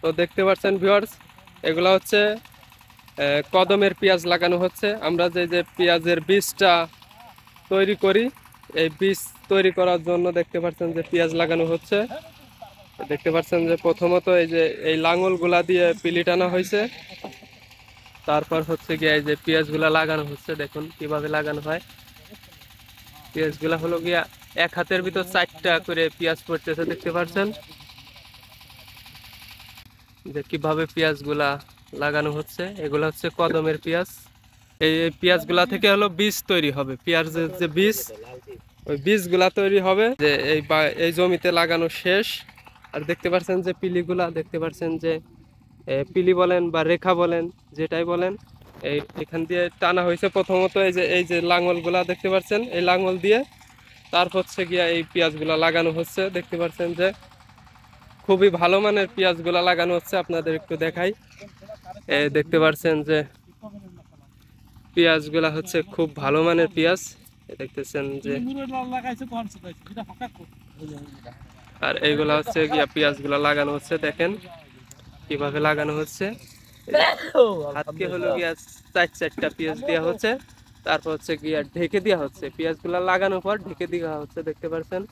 তো দেখতে পাচ্ছেন ভিউয়ার্স, এগুলা হচ্ছে কদমের পেঁয়াজ লাগানো হচ্ছে। আমরা যে যে পেঁয়াজের বীজটা তৈরি করি, এই বীজ তৈরি করার জন্য দেখতে পাচ্ছেন যে পেঁয়াজ লাগানো হচ্ছে। দেখতে পাচ্ছেন যে প্রথমত এই যে এই লাঙল গুলা দিয়ে পিলি টানা হয়েছে, তারপর হচ্ছে গিয়ে এই যে পেঁয়াজ গুলা লাগানো হচ্ছে। দেখুন কিভাবে লাগানো হয়। পেঁয়াজ গুলা হলো গিয়া এক হাতের ভিতর 4টা করে পেঁয়াজ পড়তেছে, দেখতে পাচ্ছেন যে কিভাবে পেঁয়াজ গুলা লাগানো হচ্ছে। এগুলা হচ্ছে কদমের পেঁয়াজ। এই পেঁয়াজ গুলা থেকে হলো বীজ তৈরি হবে, পেঁয়াজের যে বীজ, ওই বীজগুলা তৈরি হবে যে এই জমিতে লাগানো শেষ। আর দেখতে পাচ্ছেন যে পিলিগুলা, দেখতে পাচ্ছেন যে পিলি বলেন বা রেখা বলেন, যেটাই বলেন, এখান দিয়ে টানা হয়েছে প্রথমত। এই যে লাঙল গুলা দেখতে পাচ্ছেন, এই লাঙল দিয়ে তারপর হচ্ছে গিয়া এই পেঁয়াজগুলা লাগানো হচ্ছে। দেখতে পাচ্ছেন যে খুবই ভালো মানের পেঁয়াজগুলা লাগানো হচ্ছে। আপনাদের একটু দেখাই, দেখতে পাচ্ছেন যে পেঁয়াজগুলা হচ্ছে খুব ভালো মানের পেঁয়াজ। দেখতেছেন যে, আর এইগুলা হচ্ছে গিয়া পেঁয়াজগুলা লাগানো হচ্ছে। দেখেন কিভাবে লাগানো হচ্ছে। হাতকে হলো গিয়া 4টা পেঁয়াজ দেওয়া হচ্ছে, তারপর হচ্ছে গিয়া ঢেকে দেওয়া হচ্ছে। পেঁয়াজগুলা লাগানোর পর ঢেকে দেওয়া হচ্ছে, দেখতে পাচ্ছেন।